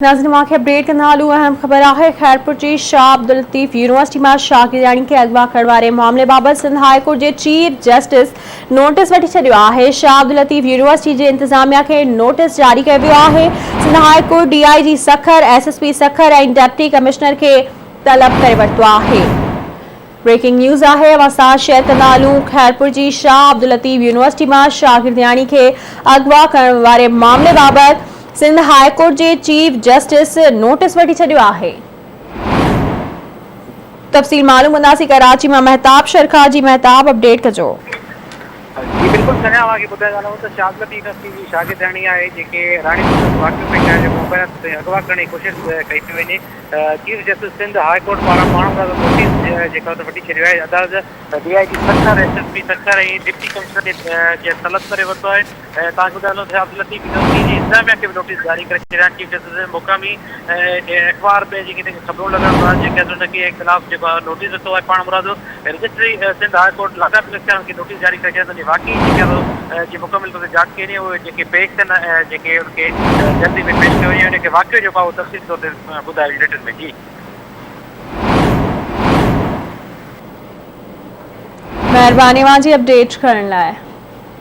नाज़रीन मूंखे अपडेट कंदा हलूं। अहम ख़बर है खैरपुर जी शाह अब्दुल लतीफ़ यूनिवर्सिटी में शागिर्दाणी के अगवा करण वारे मामले बाबत सिंध हाई कोर्ट के चीफ जस्टिस नोटिस वठी छॾियो है। शाह अब्दुल लतीफ़ यूनिवर्सिटी के इंतजामिया के नोटिस जारी किया वियो है। Sindh high court DIG Sukkur SSP Sukkur और डिप्टी कमिश्नर के तलब करे वरितो है। ब्रेकिंग न्यूज़ है असां शेयर कंदा हलूं। खैरपुर जी शाह अब्दुल लतीफ़ यूनिवर्सिटी में शागिर्दाणी के अगवा करण वारे मामले बाबत सिंध हाई कोर्ट के चीफ जस्टिस नोटिस वठी छॾियो आहे। तफ़सील मालूम कंदासीं कराची में महताब शरखा जी। महताब अपडेट कजो। जी बिल्कुल सना आगे ॿुधाए ॻाल्हायूं त शाह अब्दुल लतीफ़ यूनिवर्सिटी जी शागिर्दाणी आहे जेके राणी वाक़ियो में अगवा करण जी कोशिशि कई पई वञे। Chief justice Sindh high court पारां माण्हू नोटिस जेको वठी छॾियो आहे। अदालत DIG सखर SSP सखर ऐं डिप्टी कमिश्नर के तलब करे वरितो आहे। तव्हांखे ॿुधाए थो शाह अब्दुल लतीफ़ यूनिवर्सिटी जी इंतजामिया खे बि नोटिस जारी करे छॾिया। चीफ जस्टिस मुक़ामी अख़बार में जेके ख़बरूं लॻण दौरान जेके उनके ख़िलाफ़ जेको नोटिस ॾिनो आहे पाण मुरादो रजिस्ट्री सिंध हाई कोर्ट लाॻापियल इख्तियारनि खे नोटिस जारी करे छॾिया। वाकई जेके मुकमिल तौर ते जांच कई उहे जेके पेश थियनि जेके उनखे जल्दी में पेश कयो वञे उनखे वाक़ियो जेको आहे उहो तफ़सील तौर ते ॿुधायो रिटन में। जी महिरबानी मुंहिंजी अपडेट करण लाइ।